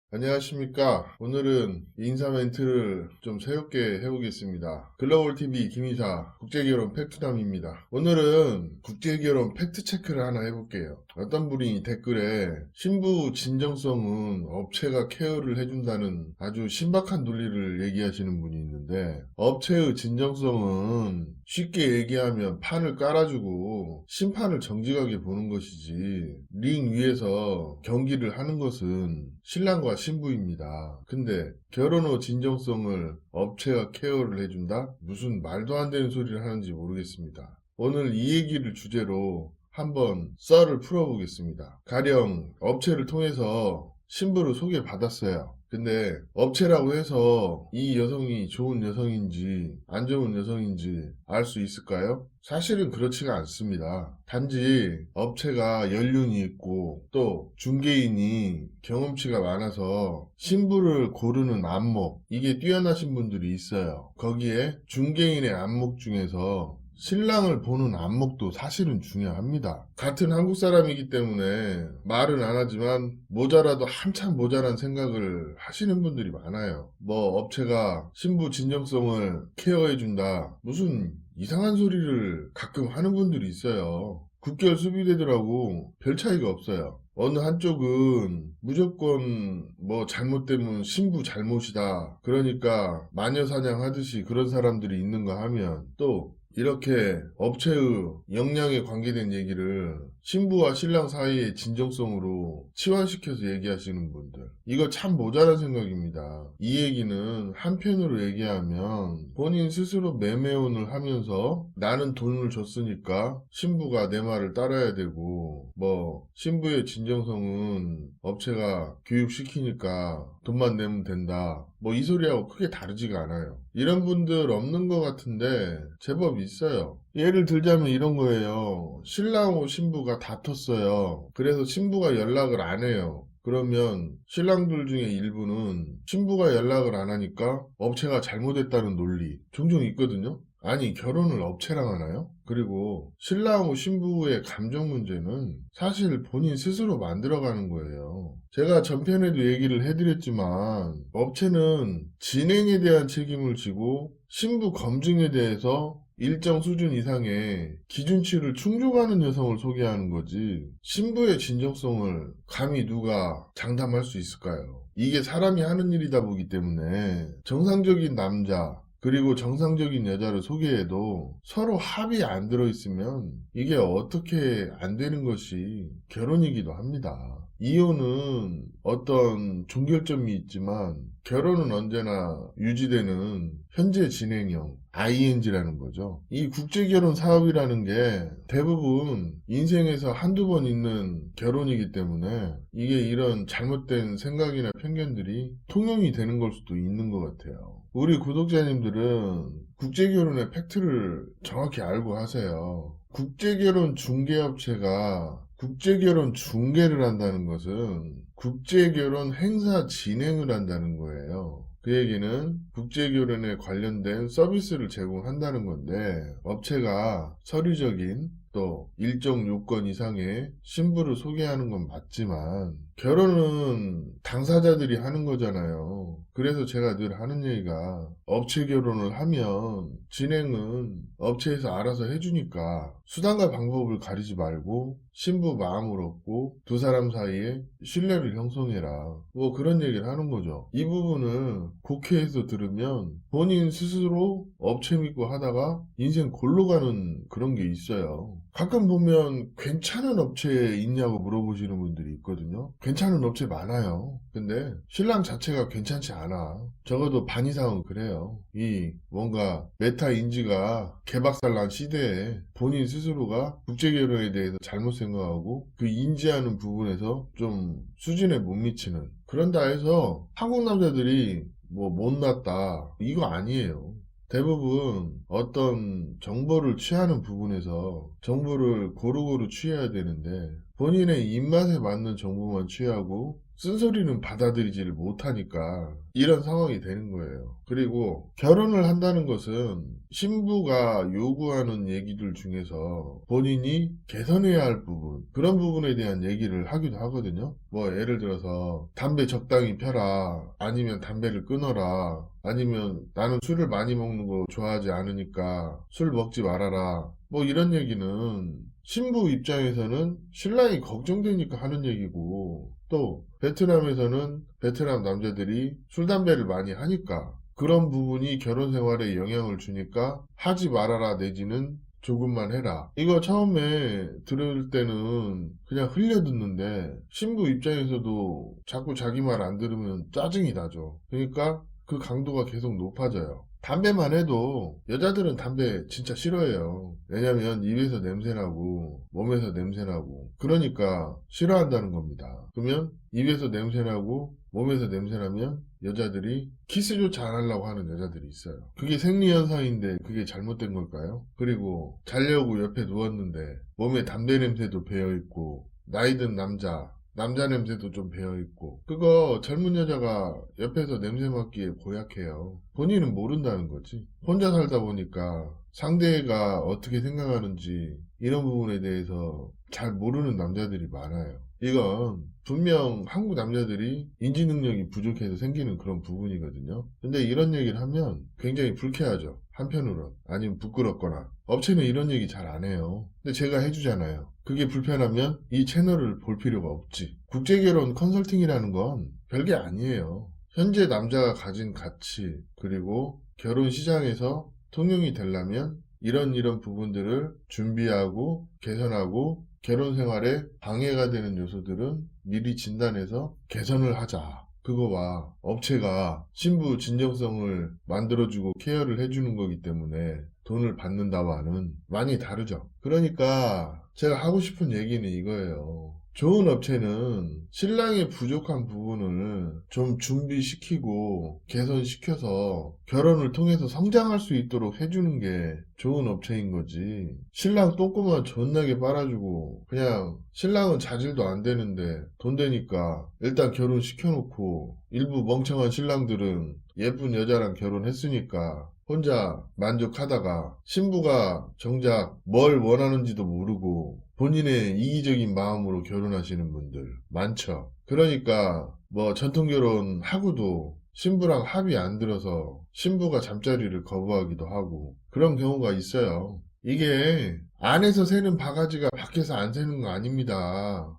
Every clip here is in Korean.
안녕하십니까. 오늘은 인사 멘트를 좀 새롭게 해보겠습니다. 글로벌TV 김이사 국제결혼 팩트남입니다. 오늘은 국제결혼 팩트체크를 하나 해볼게요. 어떤 분이 댓글에 신부 진정성은 업체가 케어를 해준다는 아주 신박한 논리를 얘기하시는 분이 있는데, 업체의 진정성은 쉽게 얘기하면 판을 깔아주고 심판을 정직하게 보는 것이지, 링 위에서 경기를 하는 것은 신랑과 신부입니다. 근데 결혼 후 진정성을 업체가 케어를 해준다? 무슨 말도 안 되는 소리를 하는지 모르겠습니다. 오늘 이 얘기를 주제로 한번 썰을 풀어보겠습니다. 가령 업체를 통해서 신부를 소개받았어요. 근데 업체라고 해서 이 여성이 좋은 여성인지 안 좋은 여성인지 알 수 있을까요? 사실은 그렇지가 않습니다. 단지 업체가 연륜이 있고 또 중개인이 경험치가 많아서 신부를 고르는 안목, 이게 뛰어나신 분들이 있어요. 거기에 중개인의 안목 중에서 신랑을 보는 안목도 사실은 중요합니다. 같은 한국 사람이기 때문에 말은 안 하지만 모자라도 한참 모자란 생각을 하시는 분들이 많아요. 뭐 업체가 신부 진정성을 케어해준다, 무슨 이상한 소리를 가끔 하는 분들이 있어요. 국결 수비되더라고 별 차이가 없어요. 어느 한쪽은 무조건 뭐 잘못되면 신부 잘못이다, 그러니까 마녀사냥 하듯이 그런 사람들이 있는가 하면, 또 이렇게 업체의 역량에 관계된 얘기를 신부와 신랑 사이의 진정성으로 치환시켜서 얘기하시는 분들, 이거 참 모자란 생각입니다. 이 얘기는 한편으로 얘기하면 본인 스스로 매매혼을 하면서 나는 돈을 줬으니까 신부가 내 말을 따라야 되고, 뭐 신부의 진정성은 업체가 교육시키니까 돈만 내면 된다, 뭐 이 소리하고 크게 다르지가 않아요. 이런 분들 없는 것 같은데 제법 있어요. 예를 들자면 이런 거예요. 신랑하고 신부가 다퉜어요. 그래서 신부가 연락을 안 해요. 그러면 신랑들 중에 일부는 신부가 연락을 안 하니까 업체가 잘못했다는 논리 종종 있거든요. 아니, 결혼을 업체랑 하나요? 그리고 신랑하고 신부의 감정 문제는 사실 본인 스스로 만들어가는 거예요. 제가 전편에도 얘기를 해드렸지만 업체는 진행에 대한 책임을 지고 신부 검증에 대해서 일정 수준 이상의 기준치를 충족하는 여성을 소개하는 거지, 신부의 진정성을 감히 누가 장담할 수 있을까요? 이게 사람이 하는 일이다 보기 때문에 정상적인 남자 그리고 정상적인 여자를 소개해도 서로 합의 안 들어있으면 이게 어떻게 안 되는 것이 결혼이기도 합니다. 이혼은 어떤 종결점이 있지만 결혼은 언제나 유지되는 현재 진행형 ING라는 거죠. 이 국제결혼 사업이라는 게 대부분 인생에서 한두 번 있는 결혼이기 때문에 이게 이런 잘못된 생각이나 편견들이 통용이 되는 걸 수도 있는 것 같아요. 우리 구독자님들은 국제결혼의 팩트를 정확히 알고 하세요. 국제결혼 중개업체가 국제결혼 중개를 한다는 것은 국제결혼 행사 진행을 한다는 거예요. 그 얘기는 국제결혼에 관련된 서비스를 제공한다는 건데, 업체가 서류적인 또 일정 요건 이상의 신부를 소개하는 건 맞지만 결혼은 당사자들이 하는 거잖아요. 그래서 제가 늘 하는 얘기가, 업체 결혼을 하면 진행은 업체에서 알아서 해주니까 수단과 방법을 가리지 말고 신부 마음을 얻고 두 사람 사이에 신뢰를 형성해라, 뭐 그런 얘기를 하는 거죠. 이 부분을 국회에서 들으면 본인 스스로 업체 믿고 하다가 인생 골로 가는 그런 게 있어요. 가끔 보면 괜찮은 업체에 있냐고 물어보시는 분들이 있거든요. 괜찮은 업체 많아요. 근데 신랑 자체가 괜찮지 않아. 적어도 반 이상은 그래요. 이 뭔가 메타 인지가 개박살난 시대에 본인 스스로가 국제결혼에 대해서 잘못 생각하고 그 인지하는 부분에서 좀 수준에 못 미치는, 그런다 해서 한국 남자들이 뭐 못났다, 이거 아니에요. 대부분 어떤 정보를 취하는 부분에서 정보를 고루고루 취해야 되는데 본인의 입맛에 맞는 정보만 취하고 쓴소리는 받아들이지를 못하니까 이런 상황이 되는 거예요. 그리고 결혼을 한다는 것은 신부가 요구하는 얘기들 중에서 본인이 개선해야 할 부분, 그런 부분에 대한 얘기를 하기도 하거든요. 뭐 예를 들어서 담배 적당히 펴라, 아니면 담배를 끊어라, 아니면 나는 술을 많이 먹는 거 좋아하지 않으니까 술 먹지 말아라. 뭐 이런 얘기는 신부 입장에서는 신랑이 걱정되니까 하는 얘기고, 또 베트남에서는 베트남 남자들이 술, 담배를 많이 하니까 그런 부분이 결혼 생활에 영향을 주니까 하지 말아라 내지는 조금만 해라. 이거 처음에 들을 때는 그냥 흘려 듣는데 신부 입장에서도 자꾸 자기 말 안 들으면 짜증이 나죠. 그러니까 그 강도가 계속 높아져요. 담배만 해도 여자들은 담배 진짜 싫어해요. 왜냐면 입에서 냄새나고 몸에서 냄새나고 그러니까 싫어한다는 겁니다. 그러면 입에서 냄새나고 몸에서 냄새나면 여자들이 키스조차 안 하려고 하는 여자들이 있어요. 그게 생리현상인데 그게 잘못된 걸까요? 그리고 자려고 옆에 누웠는데 몸에 담배 냄새도 배어있고 나이 든 남자 냄새도 좀 배어있고 그거 젊은 여자가 옆에서 냄새 맡기에 고약해요. 본인은 모른다는 거지. 혼자 살다 보니까 상대가 어떻게 생각하는지 이런 부분에 대해서 잘 모르는 남자들이 많아요. 이건 분명 한국 남자들이 인지 능력이 부족해서 생기는 그런 부분이거든요. 근데 이런 얘기를 하면 굉장히 불쾌하죠. 한편으론. 아니면 부끄럽거나. 업체는 이런 얘기 잘 안 해요. 근데 제가 해주잖아요. 그게 불편하면 이 채널을 볼 필요가 없지. 국제결혼 컨설팅이라는 건 별게 아니에요. 현재 남자가 가진 가치, 그리고 결혼 시장에서 통용이 되려면 이런 부분들을 준비하고 개선하고 결혼 생활에 방해가 되는 요소들은 미리 진단해서 개선을 하자. 그거와 업체가 신부 진정성을 만들어주고 케어를 해주는 거기 때문에 돈을 받는다와는 많이 다르죠. 그러니까 제가 하고 싶은 얘기는 이거예요. 좋은 업체는 신랑의 부족한 부분을 좀 준비시키고 개선시켜서 결혼을 통해서 성장할 수 있도록 해주는 게 좋은 업체인 거지. 신랑 똥꼬만 존나게 빨아주고 그냥 신랑은 자질도 안 되는데 돈 되니까 일단 결혼시켜놓고 일부 멍청한 신랑들은 예쁜 여자랑 결혼했으니까 혼자 만족하다가 신부가 정작 뭘 원하는지도 모르고 본인의 이기적인 마음으로 결혼하시는 분들 많죠. 그러니까 뭐 전통결혼 하고도 신부랑 합이 안 들어서 신부가 잠자리를 거부하기도 하고 그런 경우가 있어요. 이게 안에서 새는 바가지가 밖에서 안 새는 거 아닙니다.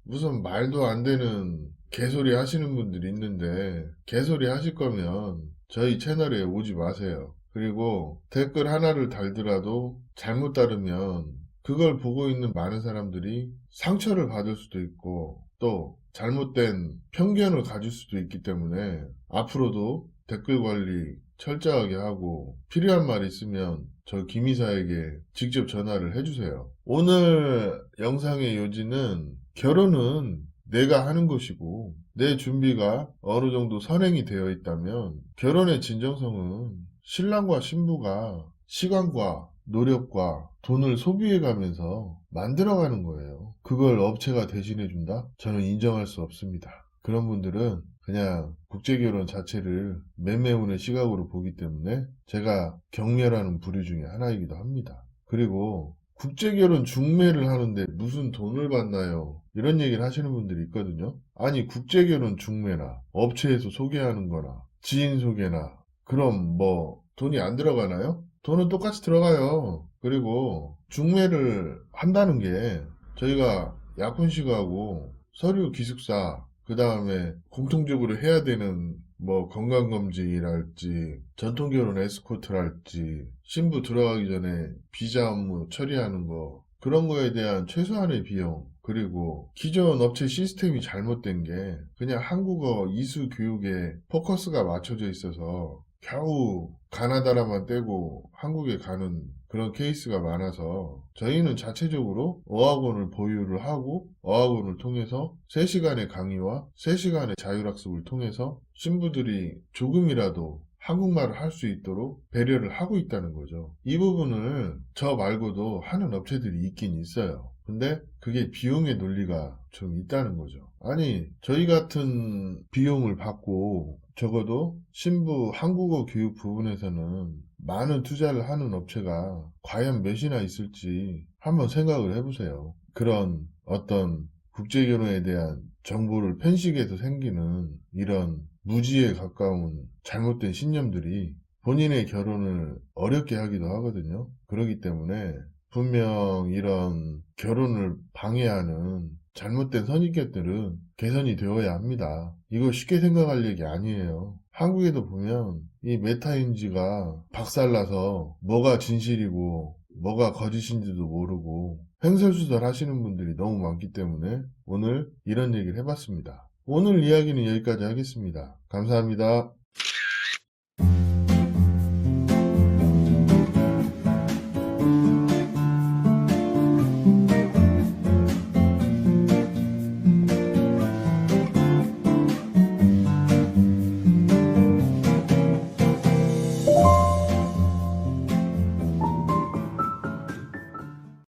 무슨 말도 안 되는 개소리 하시는 분들이 있는데 개소리 하실 거면 저희 채널에 오지 마세요. 그리고 댓글 하나를 달더라도 잘못 따르면 그걸 보고 있는 많은 사람들이 상처를 받을 수도 있고 또 잘못된 편견을 가질 수도 있기 때문에 앞으로도 댓글 관리 철저하게 하고 필요한 말 있으면 저 김이사에게 직접 전화를 해주세요. 오늘 영상의 요지는 결혼은 내가 하는 것이고 내 준비가 어느 정도 선행이 되어 있다면 결혼의 진정성은 신랑과 신부가 시간과 노력과 돈을 소비해 가면서 만들어가는 거예요. 그걸 업체가 대신해 준다? 저는 인정할 수 없습니다. 그런 분들은 그냥 국제결혼 자체를 매매운의 시각으로 보기 때문에 제가 경멸하는 부류 중에 하나이기도 합니다. 그리고 국제결혼 중매를 하는데 무슨 돈을 받나요? 이런 얘기를 하시는 분들이 있거든요. 아니 국제결혼 중매나 업체에서 소개하는 거나 지인 소개나 그럼 뭐 돈이 안 들어가나요? 돈은 똑같이 들어가요. 그리고 중매를 한다는 게 저희가 약혼식하고 서류 기숙사 그 다음에 공통적으로 해야 되는 뭐 건강검진이랄지 전통결혼 에스코트랄지 신부 들어가기 전에 비자 업무 처리하는 거 그런 거에 대한 최소한의 비용 그리고 기존 업체 시스템이 잘못된 게 그냥 한국어 이수 교육에 포커스가 맞춰져 있어서 겨우 가나다라만 떼고 한국에 가는 그런 케이스가 많아서 저희는 자체적으로 어학원을 보유를 하고 어학원을 통해서 3시간의 강의와 3시간의 자율학습을 통해서 신부들이 조금이라도 한국말을 할 수 있도록 배려를 하고 있다는 거죠. 이 부분을 저 말고도 하는 업체들이 있긴 있어요. 근데 그게 비용의 논리가 좀 있다는 거죠. 아니, 저희 같은 비용을 받고 적어도 신부 한국어 교육 부분에서는 많은 투자를 하는 업체가 과연 몇이나 있을지 한번 생각을 해보세요. 그런 어떤 국제결혼에 대한 정보를 편식해서 생기는 이런 무지에 가까운 잘못된 신념들이 본인의 결혼을 어렵게 하기도 하거든요. 그렇기 때문에 분명 이런 결혼을 방해하는 잘못된 선입견들은 개선이 되어야 합니다. 이거 쉽게 생각할 얘기 아니에요. 한국에도 보면 이 메타인지가 박살나서 뭐가 진실이고 뭐가 거짓인지도 모르고 횡설수설 하시는 분들이 너무 많기 때문에 오늘 이런 얘기를 해봤습니다. 오늘 이야기는 여기까지 하겠습니다. 감사합니다.